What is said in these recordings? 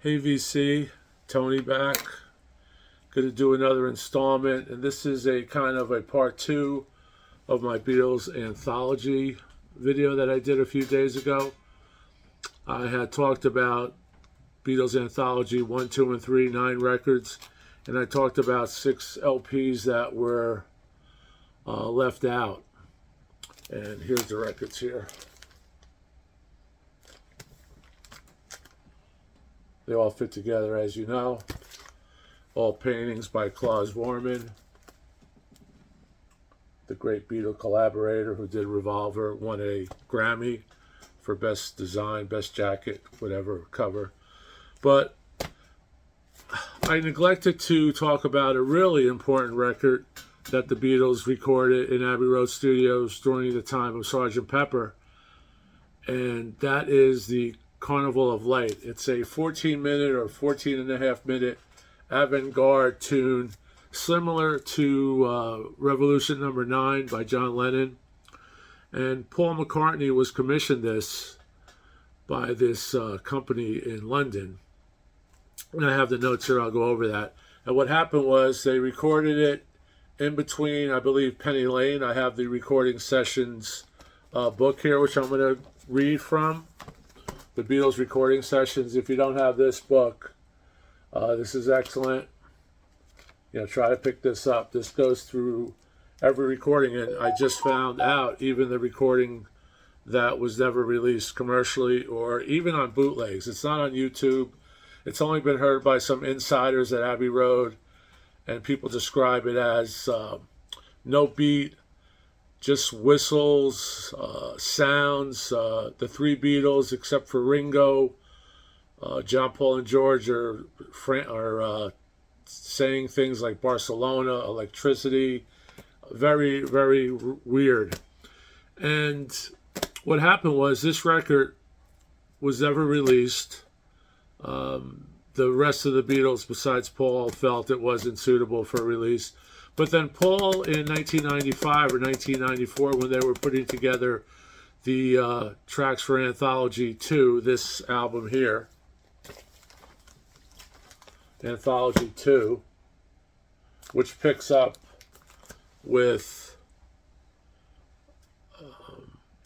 Hey VC, Tony back. Going to do another installment, and this is a kind of a part two of my Beatles Anthology video that I did a few days ago. I had talked about Beatles Anthology 1, 2, and 3, 9 records, and I talked about 6 LPs that were left out. And here's the records here. They all fit together, as you know. All paintings by Klaus Vormann, the great Beatle collaborator who did Revolver, won a Grammy for Best Design, Best Jacket, whatever cover. But I neglected to talk about a really important record that the Beatles recorded in Abbey Road Studios during the time of Sgt. Pepper, and that is the Carnival of Light. It's a 14-minute or 14-and-a-half-minute avant-garde tune similar to Revolution Number 9 by John Lennon. And Paul McCartney was commissioned this by this company in London. And I have the notes here, I'll go over that. And what happened was they recorded it in between, I believe, Penny Lane. I have the recording sessions book here, which I'm going to read from. The Beatles recording sessions. If you don't have this book, this is excellent. Try to pick this up. This goes through every recording, and I just found out even the recording that was never released commercially or even on bootlegs. It's not on YouTube. It's only been heard by some insiders at Abbey Road, and people describe it as no beat, just whistles, sounds. The three Beatles, except for Ringo, John, Paul, and George, are saying things like Barcelona, electricity. Very, very weird. And what happened was this record was never released. The rest of the Beatles, besides Paul, felt it wasn't suitable for release. But then Paul, in 1995 or 1994, when they were putting together the tracks for Anthology 2, this album here, Anthology 2, which picks up with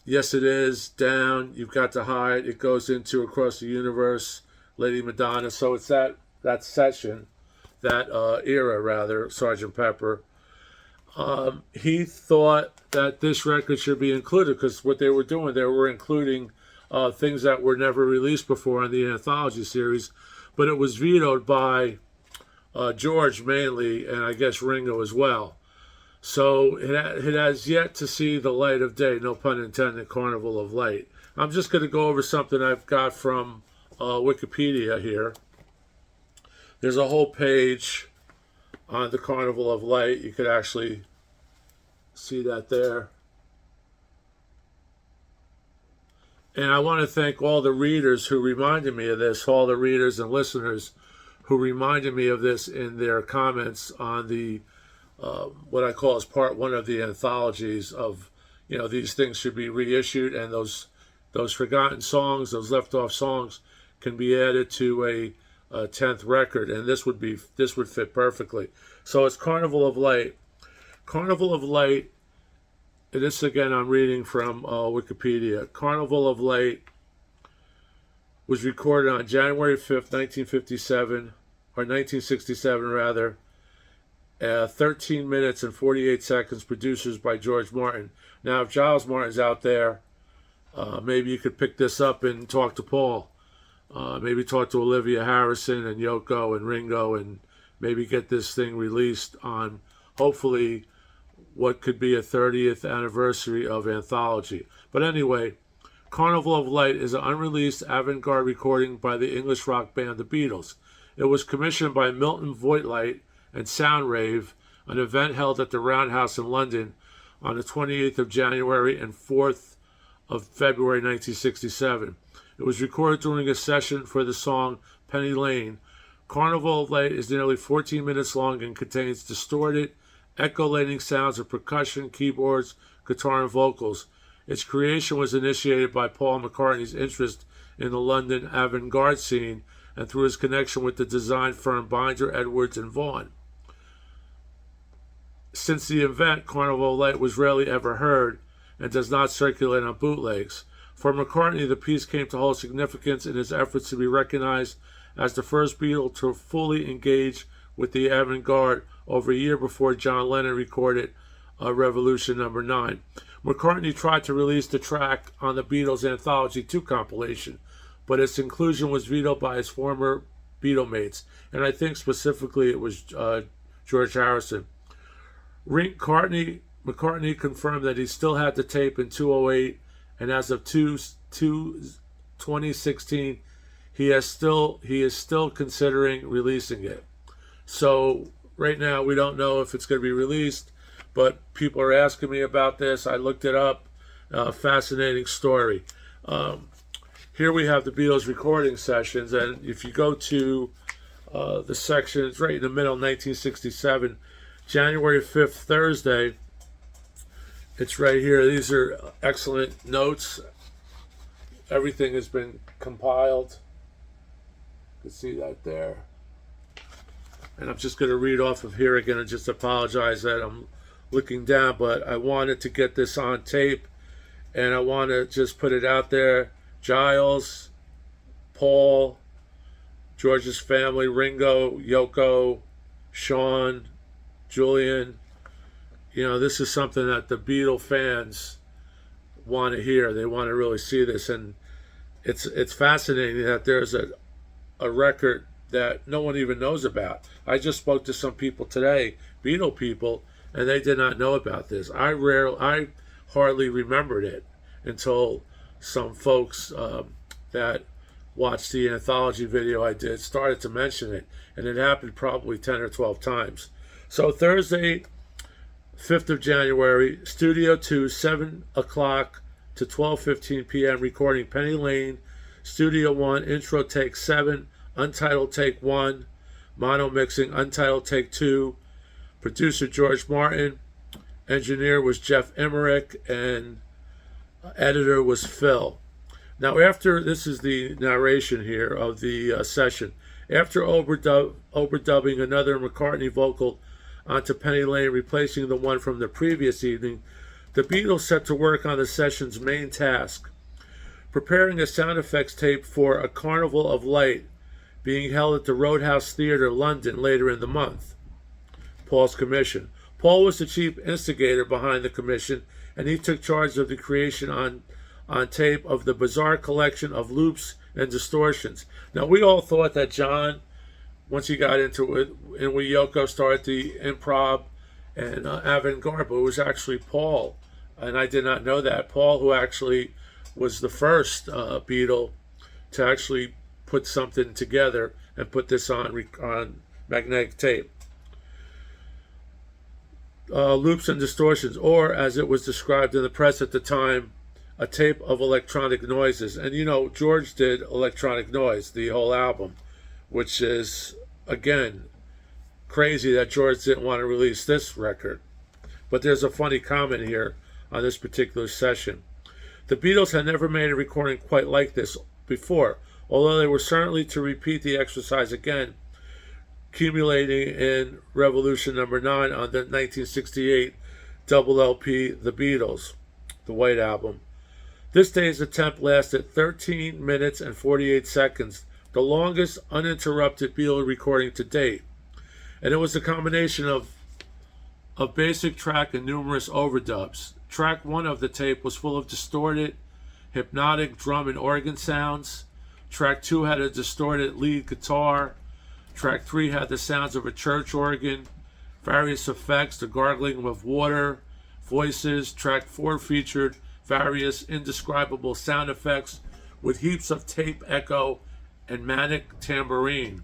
Yes It Is, Down, You've Got to Hide, it goes into Across the Universe, Lady Madonna. So it's that session, that era rather, Sgt. Pepper. He thought that this record should be included because what they were doing, they were including things that were never released before in the Anthology series, but it was vetoed by George mainly, and I guess Ringo as well. So it has yet to see the light of day, no pun intended, Carnival of Light. I'm just going to go over something I've got from Wikipedia here. There's a whole page on the Carnival of Light. You could actually see that there. And I want to thank all the readers who reminded me of this, all the readers and listeners who reminded me of this in their comments on the what I call as part one of the anthologies of, these things should be reissued, and those forgotten songs, those left off songs can be added to a 10th record, and this would fit perfectly. So it's Carnival of Light. Carnival of Light, and this again I'm reading from Wikipedia. Carnival of Light was recorded on January 5th, 1957, or 1967 rather. 13 minutes and 48 seconds, producers by George Martin. Now, if Giles Martin's out there, maybe you could pick this up and talk to Paul. Maybe talk to Olivia Harrison and Yoko and Ringo, and maybe get this thing released on, hopefully, what could be a 30th anniversary of Anthology. But anyway, Carnival of Light is an unreleased avant-garde recording by the English rock band The Beatles. It was commissioned by Milton Voigtlight and Soundrave, an event held at the Roundhouse in London on the 28th of January and 4th of February 1967. It was recorded during a session for the song Penny Lane. Carnival of Light is nearly 14 minutes long and contains distorted, echo-laden sounds of percussion, keyboards, guitar, and vocals. Its creation was initiated by Paul McCartney's interest in the London avant-garde scene and through his connection with the design firm Binder, Edwards, and Vaughan. Since the event, Carnival of Light was rarely ever heard and does not circulate on bootlegs. For McCartney, the piece came to hold significance in his efforts to be recognized as the first Beatle to fully engage with the avant-garde over a year before John Lennon recorded Revolution Number 9. McCartney tried to release the track on the Beatles Anthology 2 compilation, but its inclusion was vetoed by his former Beatlemates, and I think specifically it was George Harrison. McCartney confirmed that he still had the tape in 2008, and as of 2016, he is still considering releasing it. So right now we don't know if it's going to be released, but people are asking me about this. I looked it up. Fascinating story. Here we have the Beatles recording sessions, and if you go to the section, it's right in the middle, 1967, January 5th, Thursday. It's right here. These are excellent notes. Everything has been compiled. You can see that there. And I'm just going to read off of here again and just apologize that I'm looking down, but I wanted to get this on tape, and I want to just put it out there. Giles, Paul, George's family, Ringo, Yoko, Sean, Julian. You know, this is something that the Beatle fans want to hear. They want to really see this, and it's fascinating that there's a record that no one even knows about. I just spoke to some people today, Beatle people, and they did not know about this. I hardly remembered it until some folks that watched the anthology video I did started to mention it, and it happened probably 10 or 12 times. So Thursday, 5th of January, Studio 2, 7 o'clock to 12:15 p.m. recording Penny Lane, Studio 1, intro take 7, untitled take 1, mono mixing, untitled take 2, producer George Martin, engineer was Jeff Emmerich, and editor was Phil. Now after, this is the narration here of the session, after overdubbing another McCartney vocal onto Penny Lane, replacing the one from the previous evening, the Beatles set to work on the session's main task, preparing a sound effects tape for a Carnival of Light being held at the Roadhouse Theatre, London, later in the month. Paul's commission. Paul was the chief instigator behind the commission, and he took charge of the creation on tape of the bizarre collection of loops and distortions. Now, we all thought that John, once he got into it, and we Yoko started the improv and avant-garde, but it was actually Paul, and I did not know that. Paul, who actually was the first Beatle to actually put something together and put this on magnetic tape. Loops and distortions, or as it was described in the press at the time, a tape of electronic noises. And you know, George did electronic noise, the whole album, which is, again, crazy that George didn't want to release this record. But there's a funny comment here on this particular session. The Beatles had never made a recording quite like this before, although they were certainly to repeat the exercise again, accumulating in Revolution Number 9 on the 1968 double LP, The Beatles, the White Album. This day's attempt lasted 13 minutes and 48 seconds, the longest uninterrupted Beatle recording to date. And it was a combination of a basic track and numerous overdubs. Track 1 of the tape was full of distorted, hypnotic drum and organ sounds. Track 2 had a distorted lead guitar. Track 3 had the sounds of a church organ, various effects, the gargling of water, voices. Track 4 featured various indescribable sound effects with heaps of tape echo and manic tambourine.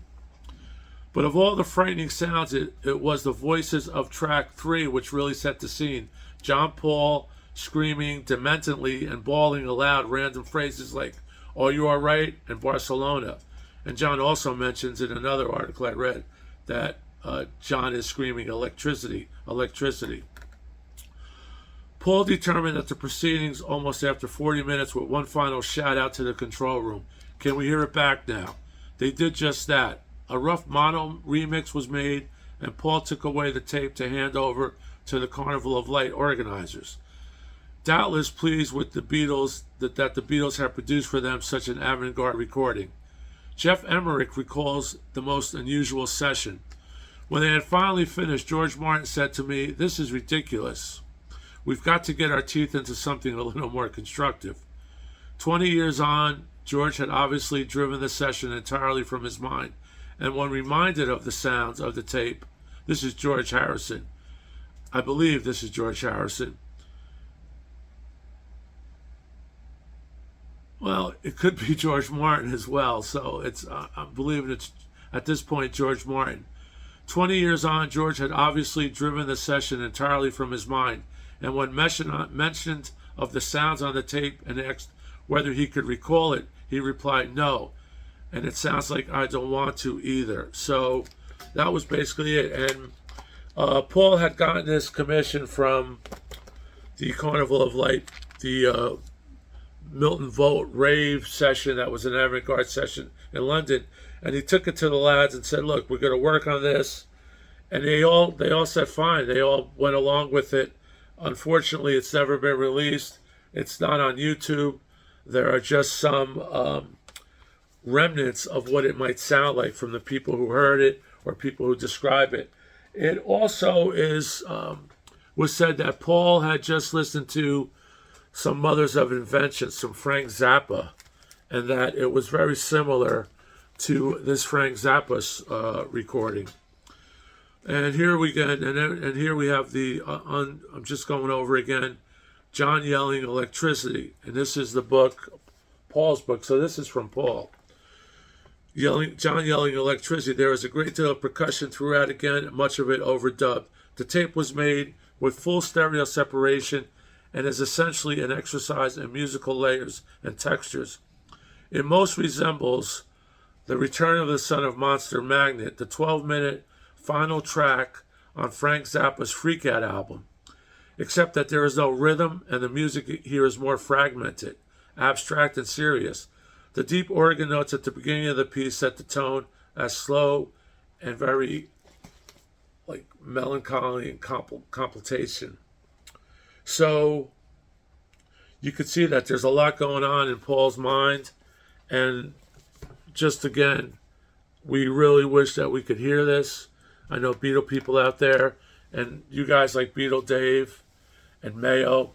But of all the frightening sounds, it was the voices of track 3 which really set the scene. John Paul screaming dementedly and bawling aloud random phrases like, "Are you all right?" and "Barcelona." And John also mentions in another article I read that John is screaming electricity, electricity. Paul determined that the proceedings, almost after 40 minutes, with one final shout out to the control room. Can we hear it back now? They did just that. A rough mono remix was made, and Paul took away the tape to hand over to the Carnival of Light organizers. Doubtless pleased with the Beatles that the Beatles had produced for them such an avant-garde recording. Jeff Emmerich recalls the most unusual session. When they had finally finished, George Martin said to me, "This is ridiculous. We've got to get our teeth into something a little more constructive." 20 years on, George had obviously driven the session entirely from his mind, and when reminded of the sounds of the tape, this is George Harrison. I believe this is George Harrison. Well, it could be George Martin as well, so I'm believing it's, at this point, George Martin. 20 years on, George had obviously driven the session entirely from his mind, and when mentioned of the sounds on the tape and asked whether he could recall it, he replied no, and it sounds like I don't want to either. So that was basically it. And Paul had gotten this commission from the Carnival of Light, the Milton Volt rave session that was an avant-garde session in London, and he took it to the lads and said, "Look, we're going to work on this," and they all said fine. They all went along with it. Unfortunately, it's never been released. It's not on YouTube. There are just some remnants of what it might sound like from the people who heard it or people who describe it. It also was said that Paul had just listened to some Mothers of Invention, some Frank Zappa, and that it was very similar to this Frank Zappa's recording. And here we get, and here we have the, I'm just going over again, John Yelling Electricity. And this is the book, Paul's book, so this is from Paul. John Yelling Electricity. There is a great deal of percussion throughout again, much of it overdubbed. The tape was made with full stereo separation and is essentially an exercise in musical layers and textures. It most resembles The Return of the Son of Monster Magnet, the 12-minute final track on Frank Zappa's Freak Out album, except that there is no rhythm and the music here is more fragmented, abstract, and serious. The deep organ notes at the beginning of the piece set the tone as slow and very melancholy and complication. So you could see that there's a lot going on in Paul's mind, and just again, we really wish that we could hear this. I know Beatle people out there, and you guys like Beatle Dave and Mayo,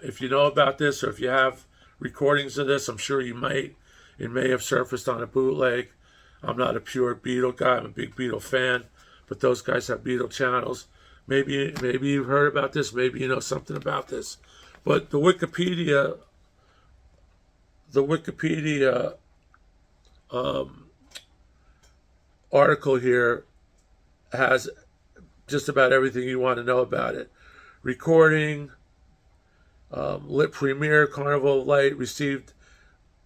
if you know about this or if you have recordings of this, I'm sure you might. It may have surfaced on a bootleg. I'm not a pure Beatle guy. I'm a big Beatle fan, but those guys have Beatle channels. Maybe you've heard about this. Maybe you know something about this. But the Wikipedia article here has just about everything you want to know about it. Recording, lit premiere, Carnival of Light received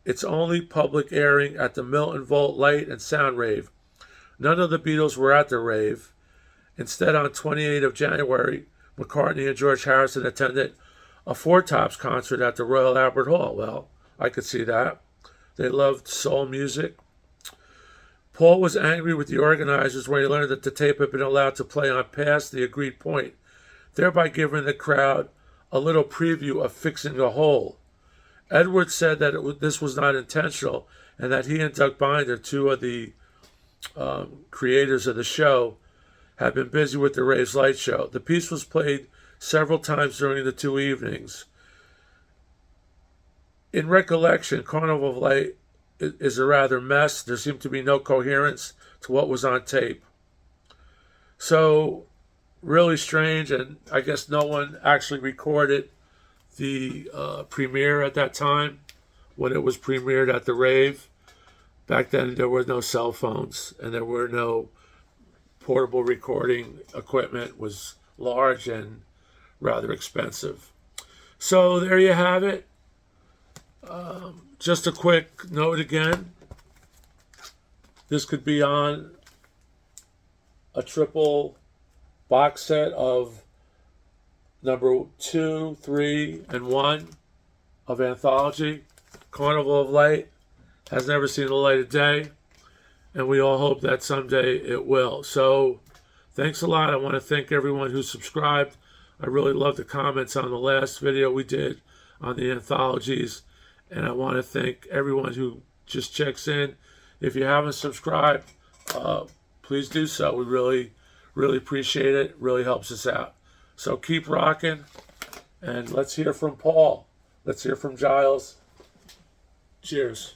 its only public airing at the Milton Volt Light and Sound Rave. None of the Beatles were at the rave. Instead, on 28th of January, McCartney and George Harrison attended a Four Tops concert at the Royal Albert Hall. Well, I could see that. They loved soul music. Paul was angry with the organizers when he learned that the tape had been allowed to play on past the agreed point, thereby giving the crowd a little preview of fixing a hole. Edwards said that this was not intentional and that he and Doug Binder, two of the creators of the show, had been busy with the Raves Light Show. The piece was played several times during the two evenings. In recollection, Carnival of Light is a rather mess. There seemed to be no coherence to what was on tape. So, really strange, and I guess no one actually recorded the premiere at that time when it was premiered at the rave. Back then, there were no cell phones, and there were no portable recording equipment. It was large and rather expensive. So there you have it. Just a quick note again. This could be on a triple box set of number 2, 3, and 1 of Anthology. Carnival of Light has never seen the light of day. and we all hope that someday it will. So thanks a lot. I want to thank everyone who subscribed. I really love the comments on the last video we did on the anthologies, and I want to thank everyone who just checks in. If you haven't subscribed, please do so. We really, really appreciate it. It really helps us out. So keep rocking, and let's hear from Paul. Let's hear from Giles. Cheers.